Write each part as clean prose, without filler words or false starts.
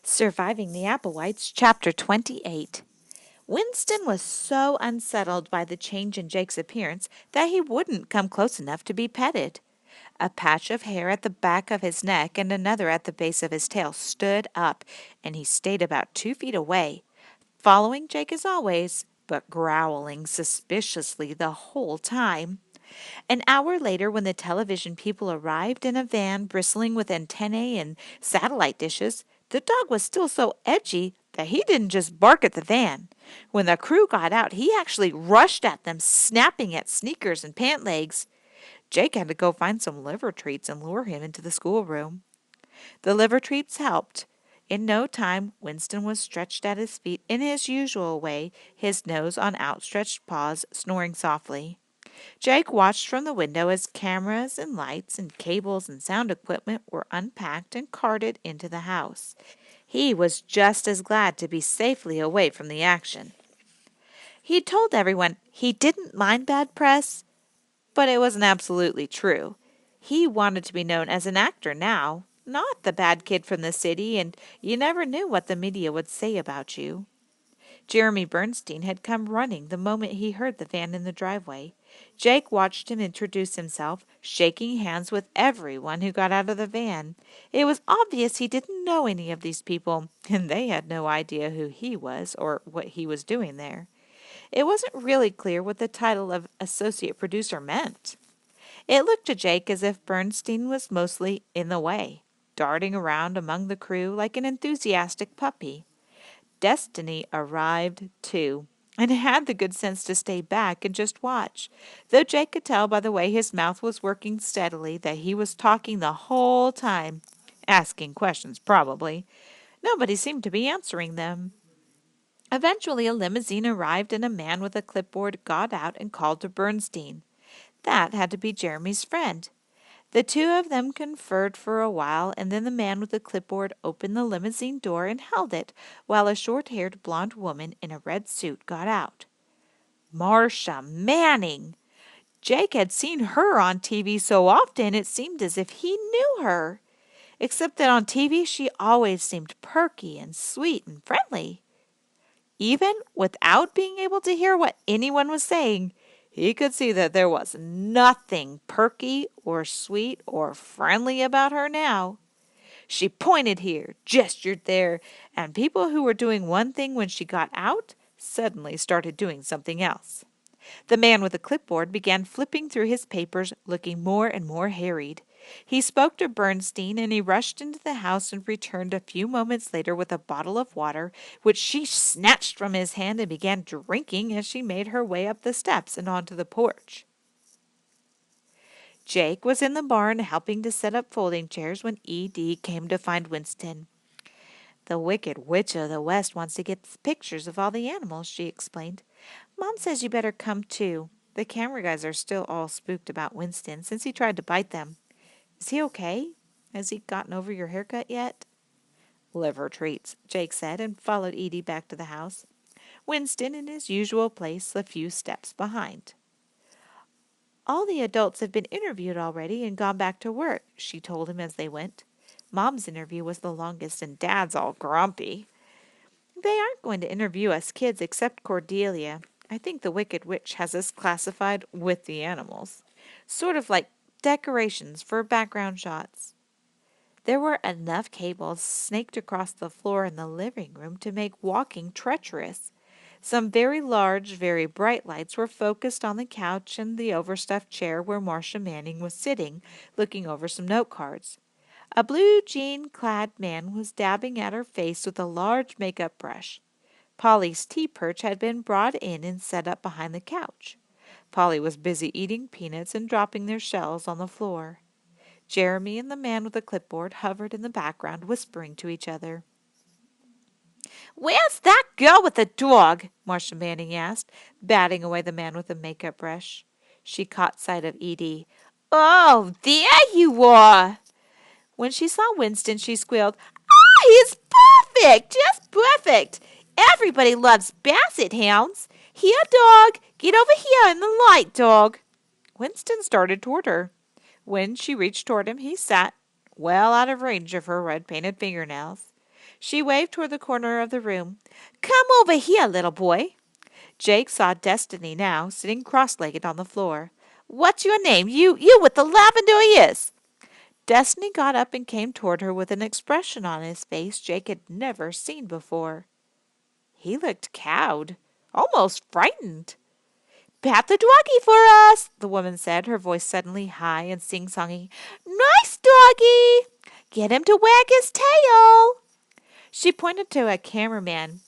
Surviving the Applewhites, Chapter 28. Winston was so unsettled by the change in Jake's appearance that he wouldn't come close enough to be petted. A patch of hair at the back of his neck and another at the base of his tail stood up, and he stayed about 2 feet away, following Jake as always, but growling suspiciously the whole time. An hour later, when the television people arrived in a van bristling with antennae and satellite dishes, the dog was still so edgy that he didn't just bark at the van. When the crew got out, he actually rushed at them, snapping at sneakers and pant legs. Jake had to go find some liver treats and lure him into the schoolroom. The liver treats helped. In no time, Winston was stretched at his feet in his usual way, his nose on outstretched paws, snoring softly. Jake watched from the window as cameras and lights and cables and sound equipment were unpacked and carted into the house. He was just as glad to be safely away from the action. He told everyone he didn't mind bad press, but it wasn't absolutely true. He wanted to be known as an actor now, not the bad kid from the city, and you never knew what the media would say about you. Jeremy Bernstein had come running the moment he heard the van in the driveway. Jake watched him introduce himself, shaking hands with everyone who got out of the van. It was obvious he didn't know any of these people, and they had no idea who he was or what he was doing there. It wasn't really clear what the title of associate producer meant. It looked to Jake as if Bernstein was mostly in the way, darting around among the crew like an enthusiastic puppy. Destiny arrived, too, and had the good sense to stay back and just watch, though Jake could tell by the way his mouth was working steadily that he was talking the whole time, asking questions probably. Nobody seemed to be answering them. Eventually, a limousine arrived and a man with a clipboard got out and called to Bernstein. That had to be Jeremy's friend. The two of them conferred for a while, and then the man with the clipboard opened the limousine door and held it, while a short-haired blonde woman in a red suit got out. Marcia Manning! Jake had seen her on TV so often it seemed as if he knew her, except that on TV she always seemed perky and sweet and friendly. Even without being able to hear what anyone was saying, he could see that there was nothing perky or sweet or friendly about her now. She pointed here, gestured there, and people who were doing one thing when she got out suddenly started doing something else. The man with the clipboard began flipping through his papers, looking more and more harried. He spoke to Bernstein, and he rushed into the house and returned a few moments later with a bottle of water, which she snatched from his hand and began drinking as she made her way up the steps and onto the porch. Jake was in the barn helping to set up folding chairs when E.D. came to find Winston. "The Wicked Witch of the West wants to get pictures of all the animals," she explained. "Mom says you better come too. The camera guys are still all spooked about Winston since he tried to bite them. Is he okay? Has he gotten over your haircut yet?" "Liver treats," Jake said, and followed Edie back to the house. Winston, in his usual place, a few steps behind. "All the adults have been interviewed already and gone back to work," she told him as they went. "Mom's interview was the longest, and Dad's all grumpy. They aren't going to interview us kids except Cordelia. I think the Wicked Witch has us classified with the animals. Sort of like decorations for background shots." There were enough cables snaked across the floor in the living room to make walking treacherous. Some very large, very bright lights were focused on the couch and the overstuffed chair where Marcia Manning was sitting, looking over some note cards. A blue jean-clad man was dabbing at her face with a large makeup brush. Polly's tea perch had been brought in and set up behind the couch. Polly was busy eating peanuts and dropping their shells on the floor. Jeremy and the man with the clipboard hovered in the background, whispering to each other. "Where's that girl with the dog?" Marcia Manning asked, batting away the man with the makeup brush. She caught sight of Edie. "Oh, there you are!" When she saw Winston, she squealed, "Ah, he's perfect! Just perfect! Everybody loves basset hounds. Here, dog! Get over here in the light, dog!" Winston started toward her. When she reached toward him, he sat, well out of range of her red-painted fingernails. She waved toward the corner of the room. Come over here, little boy. Jake saw Destiny now, sitting cross-legged on the floor. What's your name? You with the lavender ears. Destiny got up and came toward her with an expression on his face Jake had never seen before. He looked cowed, almost frightened. Pat the doggy for us, the woman said, her voice suddenly high and sing-songy. Nice doggy! Get him to wag his tail. She pointed to a cameraman.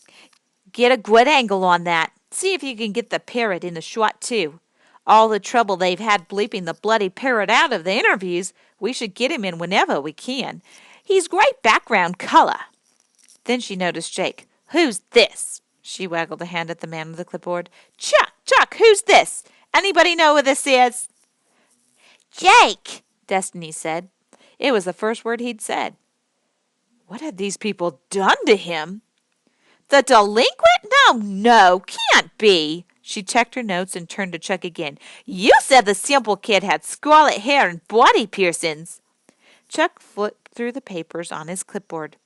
Get a good angle on that. See if you can get the parrot in the shot, too. All the trouble they've had bleeping the bloody parrot out of the interviews, we should get him in whenever we can. He's great background color. Then she noticed Jake. Who's this? She waggled a hand at the man with the clipboard. Chuck, who's this? Anybody know who this is? Jake, Destiny said. It was the first word he'd said. What had these people done to him? The delinquent? No, can't be. She checked her notes and turned to Chuck again. You said the simple kid had scarlet hair and body piercings. Chuck flipped through the papers on his clipboard.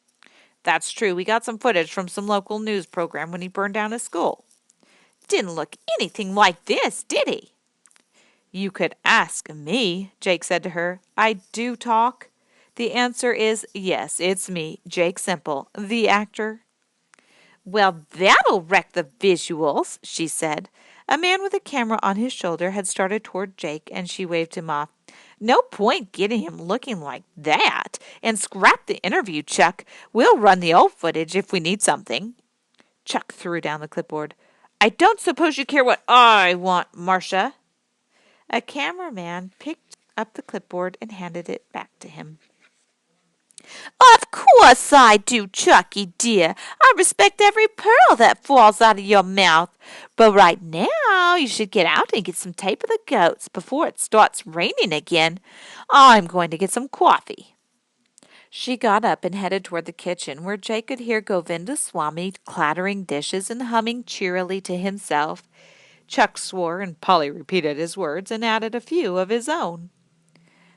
That's true. We got some footage from some local news program when he burned down his school. Didn't look anything like this, did he? You could ask me, Jake said to her. I do talk. The answer is yes, it's me, Jake Simple, the actor. Well, that'll wreck the visuals, she said. A man with a camera on his shoulder had started toward Jake, and she waved him off. No point getting him looking like that. And scrap the interview, Chuck. We'll run the old footage if we need something. Chuck threw down the clipboard. I don't suppose you care what I want, Marcia. A cameraman picked up the clipboard and handed it back to him. Of course I do, Chucky dear. I respect every pearl that falls out of your mouth. But right now you should get out and get some tape of the goats before it starts raining again. I'm going to get some coffee. She got up and headed toward the kitchen, where Jake could hear Govinda Swami clattering dishes and humming cheerily to himself. Chuck swore, and Polly repeated his words and added a few of his own.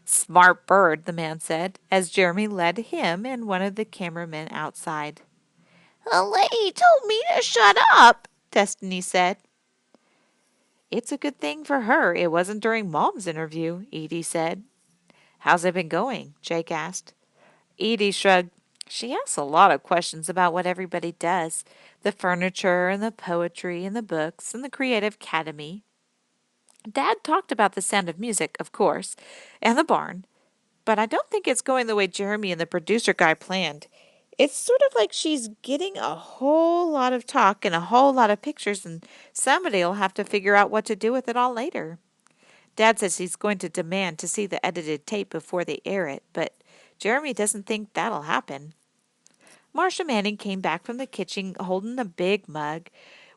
Smart bird, the man said, as Jeremy led him and one of the cameramen outside. A lady told me to shut up, Destiny said. It's a good thing for her it wasn't during Mom's interview, Edie said. How's it been going? Jake asked. Edie shrugged. She asks a lot of questions about what everybody does, the furniture and the poetry and the books and the Creative Academy. Dad talked about the Sound of Music, of course, and the barn, but I don't think it's going the way Jeremy and the producer guy planned. It's sort of like she's getting a whole lot of talk and a whole lot of pictures, and somebody will have to figure out what to do with it all later. Dad says he's going to demand to see the edited tape before they air it, but Jeremy doesn't think that'll happen. Marcia Manning came back from the kitchen holding a big mug,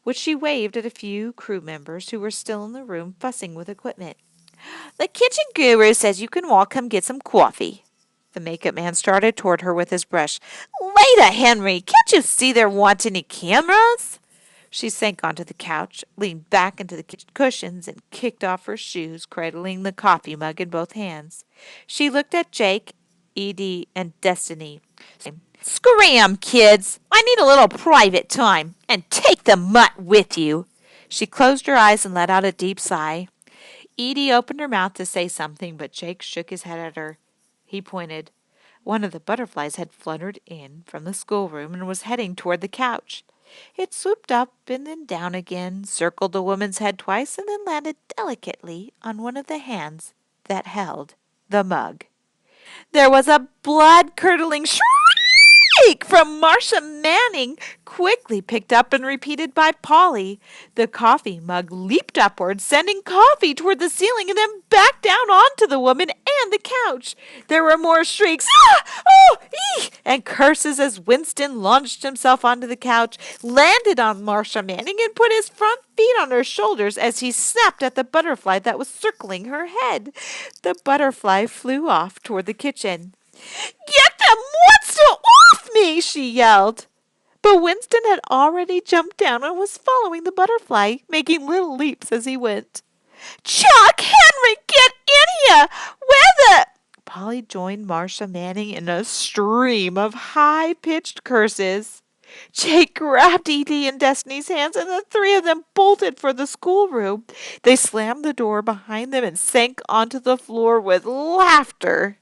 which she waved at a few crew members who were still in the room fussing with equipment. The kitchen guru says you can all come get some coffee. The makeup man started toward her with his brush. Later, Henry, can't you see there weren't any cameras? She sank onto the couch, leaned back into the cushions, and kicked off her shoes, cradling the coffee mug in both hands. She looked at Jake, Edie, and Destiny. Scram, kids! I need a little private time, and take the mutt with you. She closed her eyes and let out a deep sigh. Edie opened her mouth to say something, but Jake shook his head at her. He pointed. One of the butterflies had fluttered in from the schoolroom and was heading toward the couch. It swooped up and then down again, circled the woman's head twice, and then landed delicately on one of the hands that held the mug. There was a blood-curdling shriek from Marcia Manning, quickly picked up and repeated by Polly. The coffee mug leaped upward, sending coffee toward the ceiling and then back down onto the woman and the couch. There were more shrieks, ah! Oh! Eek! And curses as Winston launched himself onto the couch, landed on Marcia Manning, and put his front feet on her shoulders as he snapped at the butterfly that was circling her head. The butterfly flew off toward the kitchen. Get the monster off me, she yelled. But Winston had already jumped down and was following the butterfly, making little leaps as he went. Chuck, Henry, get in here! Where the... Polly joined Marcia Manning in a stream of high-pitched curses. Jake grabbed Edie and Destiny's hands, and the three of them bolted for the schoolroom. They slammed the door behind them and sank onto the floor with laughter.